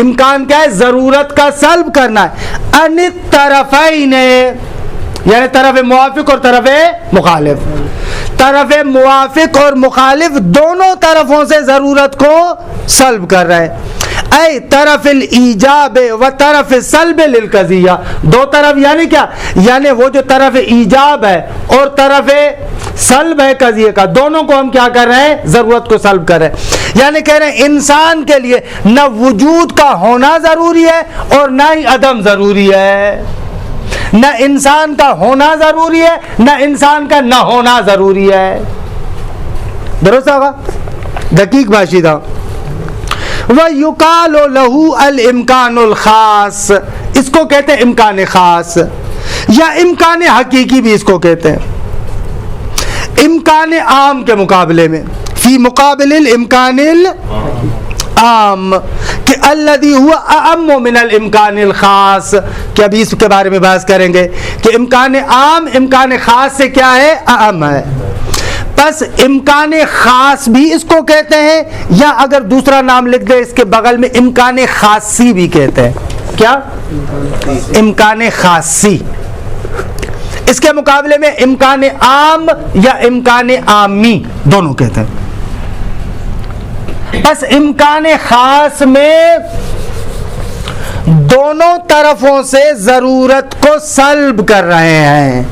امکان کیا ہے؟ ضرورت کا سلب کرنا ہے. ان الطرفین یعنی طرف موافق اور طرف مخالف, طرف موافق اور مخالف دونوں طرفوں سے ضرورت کو سلب کر رہے ہیں. اے طرف الایجاب و طرف سلب للقضیہ, دو طرف یعنی کیا؟ یعنی وہ جو طرف ایجاب ہے اور طرف سلب ہے قضیے کا, دونوں کو ہم کیا کر رہے ہیں؟ ضرورت کو سلب کر رہے ہیں. یعنی کہہ رہے ہیں انسان کے لیے نہ وجود کا ہونا ضروری ہے اور نہ ہی عدم ضروری ہے. نہ انسان کا ہونا ضروری ہے نہ انسان کا نہ ہونا ضروری ہے. درست ہوگا؟ دقیق باشی تھا. وَيُقَالُ لَهُ الْإِمْكَانُ الْخَاص, اس کو کہتے ہیں امکان خاص یا امکان حقیقی بھی اس کو کہتے ہیں. امکان عام کے مقابلے میں, فی مقابل الامکان العام, کہ الذی هو اعم من الامکان الخاص, کہ ابھی اس کے بارے میں بحث کریں گے کہ امکان عام امکان خاص سے کیا ہے؟ اعم ہے. بس امکان خاص بھی اس کو کہتے ہیں, یا اگر دوسرا نام لکھ دے اس کے بغل میں امکان خاصی بھی کہتے ہیں. کیا؟ امکان خاصی. اس کے مقابلے میں امکان عام یا امکان عامی دونوں کہتے ہیں. بس امکان خاص میں دونوں طرفوں سے ضرورت کو سلب کر رہے ہیں.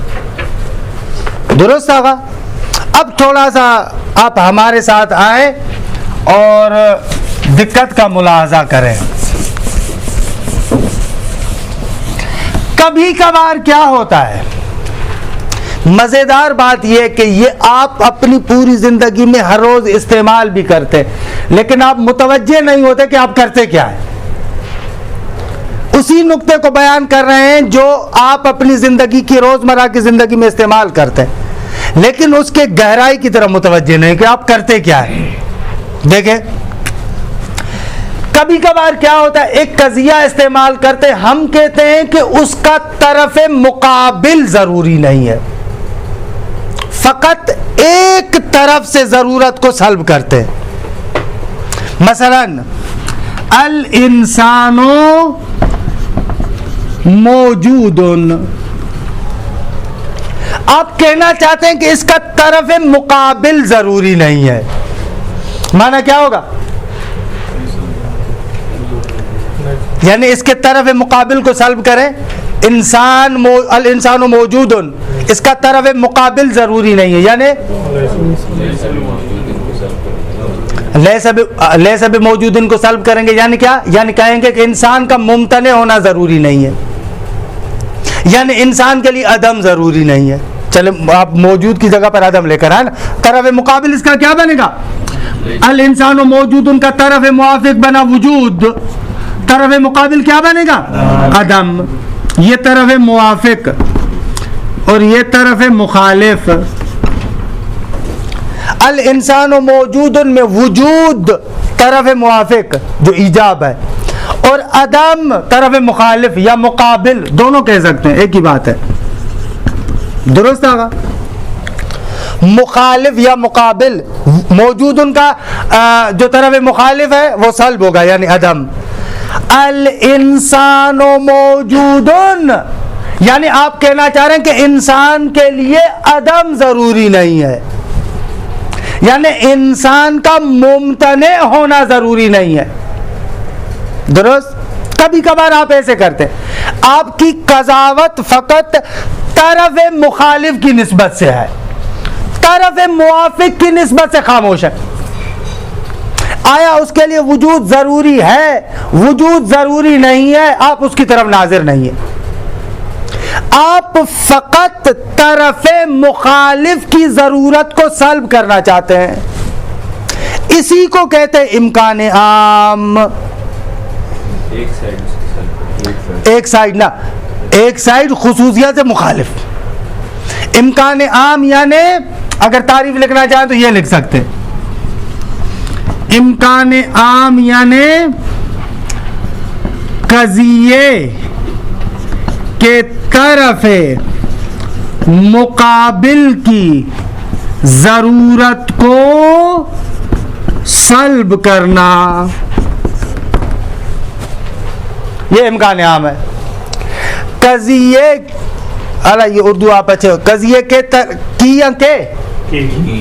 درست ہوگا؟ اب تھوڑا سا آپ ہمارے ساتھ آئیں اور دقت کا ملاحظہ کریں. کبھی کبھار کیا ہوتا ہے, مزیدار بات یہ کہ یہ آپ اپنی پوری زندگی میں ہر روز استعمال بھی کرتے, لیکن آپ متوجہ نہیں ہوتے کہ آپ کرتے کیا ہیں. اسی نقطے کو بیان کر رہے ہیں جو آپ اپنی زندگی کی روزمرہ کی زندگی میں استعمال کرتے ہیں, لیکن اس کے گہرائی کی طرف متوجہ نہیں کہ آپ کرتے کیا ہے. دیکھیں کبھی کبھار کیا ہوتا ہے, ایک قضیہ استعمال کرتے, ہم کہتے ہیں کہ اس کا طرف مقابل ضروری نہیں ہے, فقط ایک طرف سے ضرورت کو سلب کرتے. مثلا الانسان موجود, آپ کہنا چاہتے ہیں کہ اس کا طرف مقابل ضروری نہیں ہے. معنی کیا ہوگا؟ یعنی اس کے طرف مقابل کو سلب کریں. الانسان موجود, اس کا طرف مقابل ضروری نہیں ہے, یعنی لیس بموجود کو سلب کریں گے. یعنی کیا؟ یعنی کہیں گے کہ انسان کا ممتنع ہونا ضروری نہیں ہے, یعنی انسان کے لیے عدم ضروری نہیں ہے. چلے آپ موجود کی جگہ پر عدم لے کر آئے نا, طرف مقابل اس کا کیا بنے گا؟ الانسان موجود, ان کا طرف موافق بنا وجود, طرف مقابل کیا بنے گا؟ عدم. یہ طرف موافق. اور یہ طرف مخالف. الانسان موجود میں وجود طرف موافق جو ایجاب ہے, اور عدم طرف مخالف یا مقابل, دونوں کہہ سکتے ہیں, ایک ہی بات ہے. درست آگا؟ مخالف یا مقابل, موجود ان کا جو طرف مخالف ہے وہ سلب ہوگا یعنی عدم. الانسان موجود, یعنی آپ کہنا چاہ رہے ہیں کہ انسان کے لیے عدم ضروری نہیں ہے, یعنی انسان کا ممتنع ہونا ضروری نہیں ہے. درست؟ کبھی کبھار آپ ایسے کرتے ہیں, آپ کی قضاوت فقط طرف مخالف کی نسبت سے ہے, طرف موافق کی نسبت سے خاموش ہے. آیا اس کے لیے وجود ضروری ہے؟ وجود ضروری نہیں ہے, آپ اس کی طرف ناظر نہیں ہیں. آپ فقط طرف مخالف کی ضرورت کو سلب کرنا چاہتے ہیں. اسی کو کہتے ہیں امکان عام. ایک سائڈ نہ, ایک سائڈ خصوصیت سے مخالف. امکان عام یعنی اگر تعریف لکھنا چاہیں تو یہ لکھ سکتے ہیں, امکان عام یعنی قضیے کے طرف مقابل کی ضرورت کو سلب کرنا, یہ امکان عام ہے. قضیے, اللہ یہ اردو آپ اچھے ہو, قضیے کے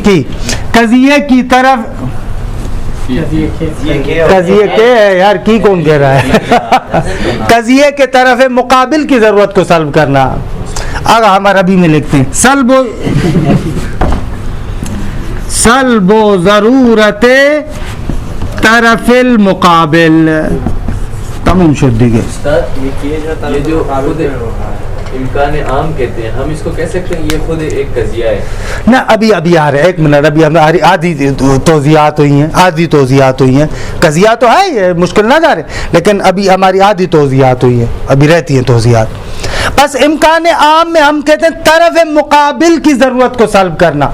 کی قضیے کی طرف, قضیے کے یار کی کون کہہ رہا ہے, قضیے کے طرف مقابل کی ضرورت کو سلب کرنا. اگر ہم عربی میں لکھتے ہیں سلب و ضرورت طرف المقابل, تمام شد دیگه. یہ جو خود امکان عام کہتے ہیں, ہم اس کو کہہ سکتے ہیں یہ خود ایک قضیہ ہے نا. ابھی آ رہے, ایک منٹ, ابھی ہماری آدھی توضیحات ہوئی ہیں, قضیہ تو ہے, یہ مشکل نہ جا رہے, لیکن ابھی ہماری آدھی توضیحات ہوئی ہیں, ابھی رہتی ہیں توضیحات. بس امکان عام میں ہم کہتے ہیں طرف مقابل کی ضرورت کو سلب کرنا.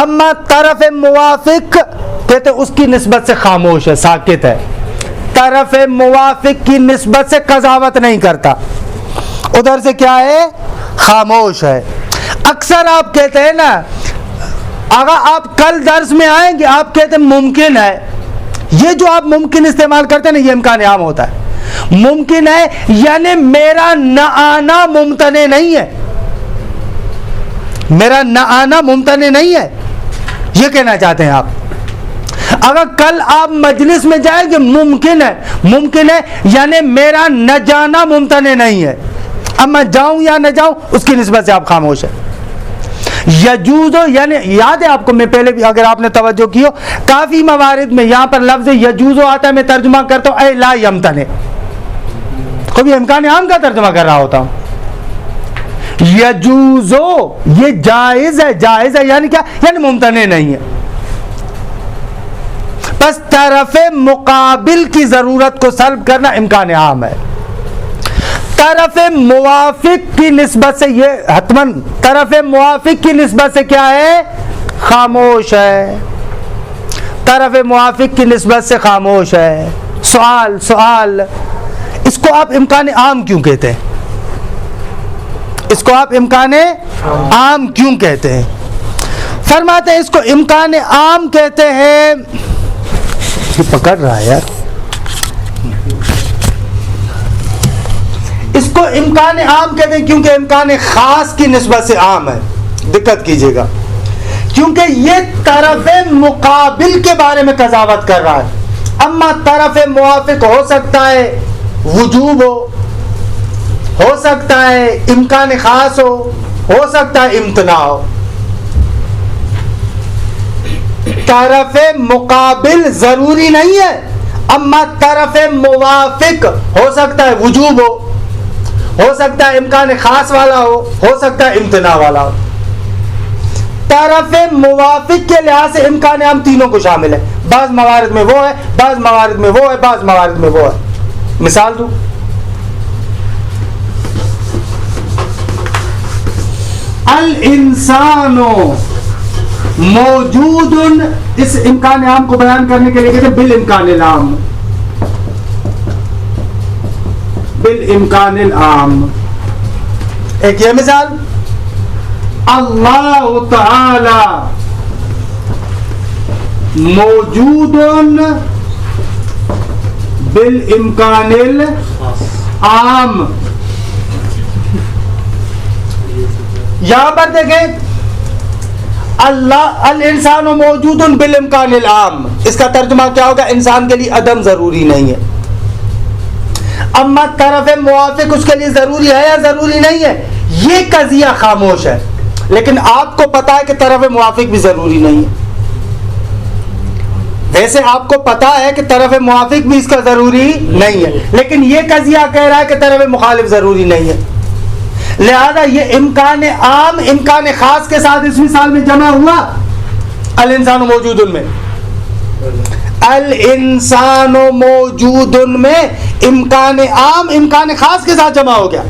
اما طرف موافق کہتے ہیں اس کی نسبت سے خاموش ہے, ساکت ہے, طرف موافق کی نسبت سے قضاوت نہیں کرتا, ادھر سے کیا ہے, خاموش ہے. اکثر آپ کہتے ہیں نا, اگر آپ کل درس میں آئیں گے آپ کہتے ہیں ممکن ہے, یہ جو آپ ممکن استعمال کرتے ہیں نا یہ امکان عام ہوتا ہے. ممکن ہے یعنی میرا نہ آنا ممتنع نہیں ہے, میرا نہ آنا ممتنع نہیں ہے, یہ کہنا چاہتے ہیں آپ. اگر کل آپ مجلس میں جائیں گے ممکن ہے یعنی میرا نہ جانا ممتنع نہیں ہے, اب میں جاؤں یا نہ جاؤں اس کی نسبت سے آپ خاموش ہیں. یجوز یعنی یاد ہے آپ کو, میں پہلے بھی اگر آپ نے توجہ کی ہو, کافی موارد میں یہاں پر لفظ یجوز آتا ہے, میں ترجمہ کرتا ہوں اے لا یمتنع, کبھی امکان عام کا ترجمہ کر رہا ہوتا ہوں. یجوزو یہ جائز ہے یعنی کیا, یعنی ممتنع نہیں ہے. بس طرف مقابل کی ضرورت کو سلب کرنا امکان عام ہے. طرف موافق کی نسبت سے یہ حتماً طرف موافق کی نسبت سے کیا ہے, خاموش ہے. طرف موافق کی نسبت سے خاموش ہے. سوال, اس کو آپ امکان عام کیوں کہتے ہیں؟ اس کو آپ امکان عام کیوں کہتے ہیں؟ فرماتے ہیں اس کو امکان عام کہتے ہیں, یہ پکڑ رہا ہے یار, اس کو امکان عام کہتے ہیں کیونکہ امکان خاص کی نسبت سے عام ہے. دقت کیجئے گا, کیونکہ یہ طرف مقابل کے بارے میں قضاوت کر رہا ہے. اما طرف موافق ہو سکتا ہے وجوب ہو سکتا ہے امکان خاص ہو سکتا ہے امتناع ہو. طرف مقابل ضروری نہیں ہے, اما طرف موافق ہو سکتا ہے وجوب ہو سکتا ہے امکان خاص والا ہو سکتا ہے امتناع والا ہو. طرف موافق کے لحاظ سے امکان عام تینوں کو شامل ہے. بعض موارد میں وہ ہے, بعض موارد میں وہ ہے, بعض موارد میں وہ ہے. مثال دوں, الانسان موجود، اس امکان عام کو بیان کرنے کے لیے کہتے ہیں بالامکان العام، بالامکان العام. ایک یہ مثال، اللہ تعالی موجود بالامکان العام. یہاں پر دیکھیں اللہ الانسان موجود بالامکان العام، اس کا ترجمہ کیا ہوگا؟ انسان کے لیے عدم ضروری نہیں ہے. اما طرف موافق اس کے لیے ضروری ہے یا ضروری نہیں ہے، یہ قضیہ خاموش ہے. لیکن آپ کو پتا ہے کہ طرف موافق بھی ضروری نہیں ہے. ویسے آپ کو پتا ہے کہ طرف موافق بھی اس کا ضروری نہیں ہے، لیکن یہ قضیہ کہہ رہا ہے کہ طرف مخالف ضروری نہیں ہے. لہذا یہ امکان عام امکان خاص کے ساتھ اس مثال میں جمع ہوا. الانسان موجود میں، الانسان موجود میں امکان عام امکان خاص کے ساتھ جمع ہو گیا،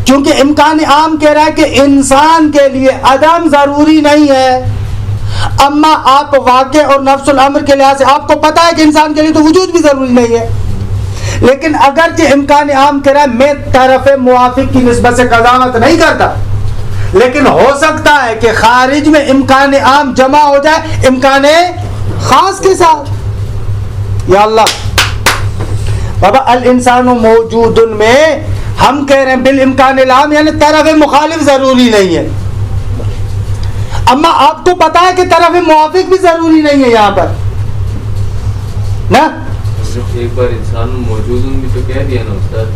کیونکہ امکان عام کہہ رہا ہے کہ انسان کے لیے عدم ضروری نہیں ہے. اما آپ واقع اور نفس الامر کے لحاظ سے آپ کو پتا ہے کہ انسان کے لیے تو وجود بھی ضروری نہیں ہے. لیکن اگرچہ امکان عام کہہ رہا ہے میں طرف موافق کی نسبت سے قضاوت نہیں کرتا، لیکن ہو سکتا ہے کہ خارج میں امکان عام جمع ہو جائے امکان خاص کے ساتھ. یا اللہ بابا، الانسان موجود میں ہم کہہ رہے ہیں بالامکان العام، یعنی طرف مخالف ضروری نہیں ہے. اما آپ کو پتا ہے کہ طرف موافق بھی ضروری نہیں ہے یہاں پر نا. ایک بار انسان موجود بھی تو کہہ دیا نا استاد،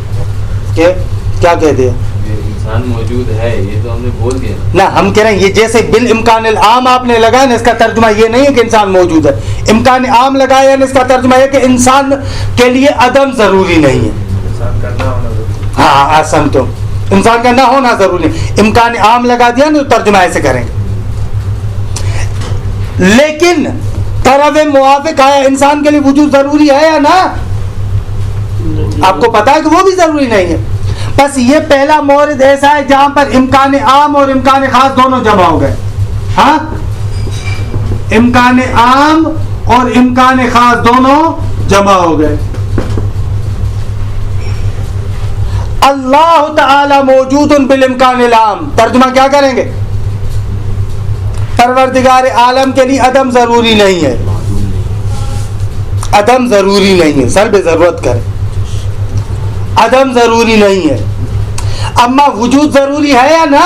کیا کہہ دیا؟ انسان موجود ہے، یہ تو ہم نے بول دیا نا. ہم کہہ رہے ہیں یہ جیسے بالامکان العام آپ نے لگایا نا، اس کا ترجمہ یہ نہیں ہے کہ انسان موجود ہے. امکان عام لگایا نا، اس کا ترجمہ یہ کہ انسان کے لیے عدم ضروری نہیں ہے. انسان کا نہ ہونا ضروری. ہاں آسان، تو انسان کا نہ ہونا ضروری نہیں. امکان عام لگا دیا نا تو ترجمہ ایسے کریں گے. لیکن طرف موافق آیا انسان کے لیے وجود ضروری ہے یا نہ؟ آپ کو پتا ہے کہ وہ بھی ضروری نہیں ہے. بس یہ پہلا مورد ایسا ہے جہاں پر امکان عام اور امکان خاص دونوں جمع ہو گئے. ہاں، امکان عام اور امکان خاص دونوں جمع ہو گئے. اللہ تعالی موجود بالامکان العام، ترجمہ کیا کریں گے؟ پروردگار عالم کے لیے عدم ضروری نہیں ہے، عدم ضروری نہیں ہے. سر بے ضرورت کرے، عدم ضروری نہیں ہے. اما وجود ضروری ہے یا نہ؟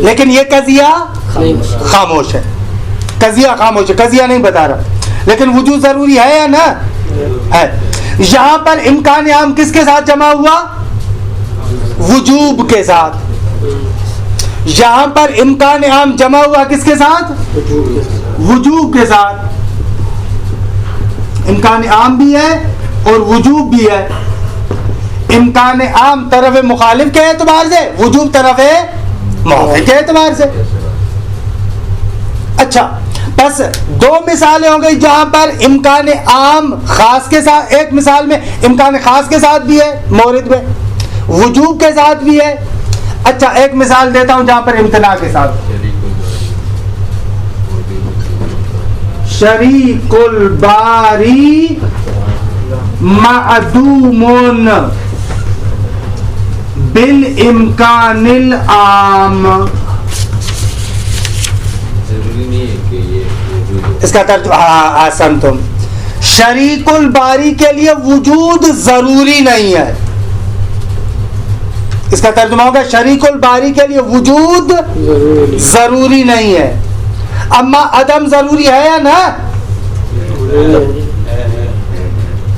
لیکن یہ قضیہ خاموش ہے، قضیہ خاموش ہے، قضیہ نہیں بتا رہا. لیکن وجود ضروری ہے یا نہ؟ ہے. یہاں پر امکان عام کس کے ساتھ جمع ہوا؟ وجوب کے ساتھ. یہاں پر امکان عام جمع ہوا کس کے ساتھ؟ وجوب کے ساتھ. امکان عام بھی ہے اور وجوب بھی ہے. امکان عام طرف مخالف کے اعتبار سے، وجوب طرف موافق کے اعتبار سے. اچھا، بس دو مثالیں ہو گئی جہاں پر امکان عام خاص کے ساتھ، ایک مثال میں امکان خاص کے ساتھ بھی ہے مورد میں، وجوب کے ساتھ بھی ہے. اچھا، ایک مثال دیتا ہوں جہاں پر امتناع کے ساتھ. شریک الباری معدوم بالامکان العام. ضروری نہیں ہے کہ یہ وجود ہو. اس کا ترجمہ آسان، تم شریک الباری کے لیے وجود ضروری نہیں ہے. اس کا ترجمہ ہوگا شریک الباری کے لیے وجود ضروری نہیں ہے. اما عدم ضروری ہے یا نہ؟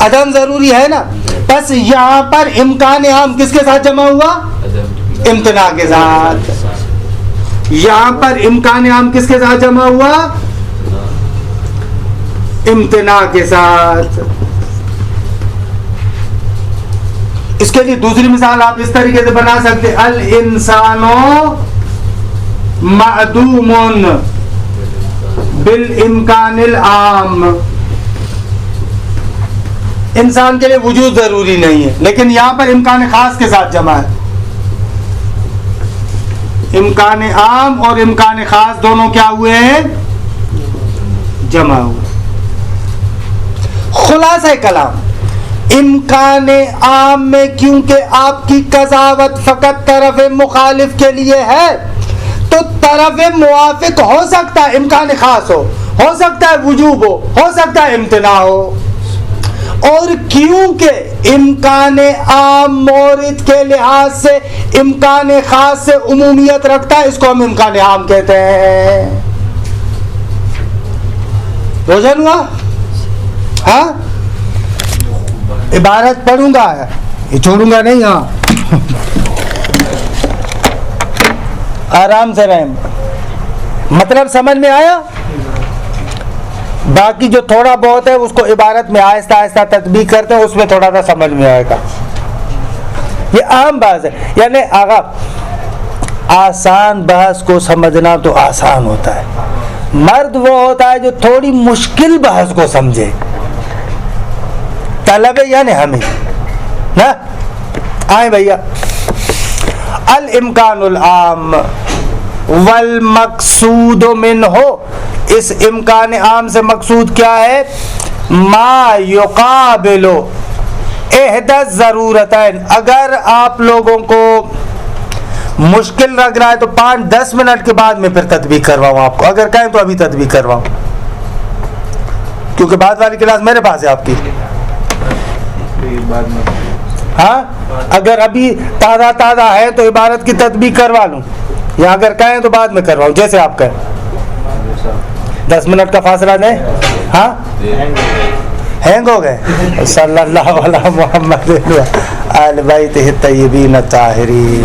عدم ضروری ہے نا. بس یہاں پر امکان عام کس کے ساتھ جمع ہوا؟ امتناع کے ساتھ. یہاں پر امکان عام کس کے ساتھ جمع ہوا؟ امتناع کے ساتھ. اس کے لیے دوسری مثال آپ اس طریقے سے بنا سکتے: الانسان معدوم بالامکان العام. انسان کے لیے وجود ضروری نہیں ہے، لیکن یہاں پر امکان خاص کے ساتھ جمع ہے. امکان عام اور امکان خاص دونوں کیا ہوئے ہیں؟ جمع ہوئے. خلاصہ کلام، امکان عام میں کیونکہ آپ کی قضاوت فقط طرف مخالف کے لیے ہے تو طرف موافق ہو سکتا ہے امکان خاص ہو سکتا ہے وجوب ہو سکتا ہے امتناع ہو. اور کیونکہ امکان عام مورد کے لحاظ سے امکان خاص سے عمومیت رکھتا ہے، اس کو ہم امکان عام کہتے ہیں. روشن ہوا؟ ہاں، عبارت پڑھوں گا، یہ چھوڑوں گا نہیں. ہاں آرام سے رہیں. مطلب سمجھ میں آیا؟ باقی جو تھوڑا بہت ہے اس کو عبارت میں آہستہ آہستہ تطبیق کرتے ہیں، اس میں تھوڑا سا سمجھ میں آئے گا. یہ عام بات ہے. یعنی آغا آسان بحث کو سمجھنا تو آسان ہوتا ہے، مرد وہ ہوتا ہے جو تھوڑی مشکل بحث کو سمجھے. طلب ہے یعنی ہمیں نا. آئیں بھیا، الامکان العام والمقصود منہ، اس امکان عام سے مقصود کیا ہے؟ ما یقابل احدى الضرورتین. اگر آپ لوگوں کو مشکل لگ رہا ہے تو 5-10 منٹ کے بعد میں پھر تطبیق کرواؤں آپ کو، اگر کہیں تو ابھی تطبیق کرواؤں، کیونکہ بعد والی کلاس میرے پاس ہے آپ کی. ہاں، اگر ابھی تازہ ہے تو عبارت کی تطبیق کروا لوں، یا اگر کہیں تو بعد میں کرواؤں، جیسے آپ کہیں. 10 منٹ کا فاصلہ دیں. ہاں، ہینگ ہو گئے. صلی اللہ علیہ محمد آل بیتہ الطیبین الطاہرین.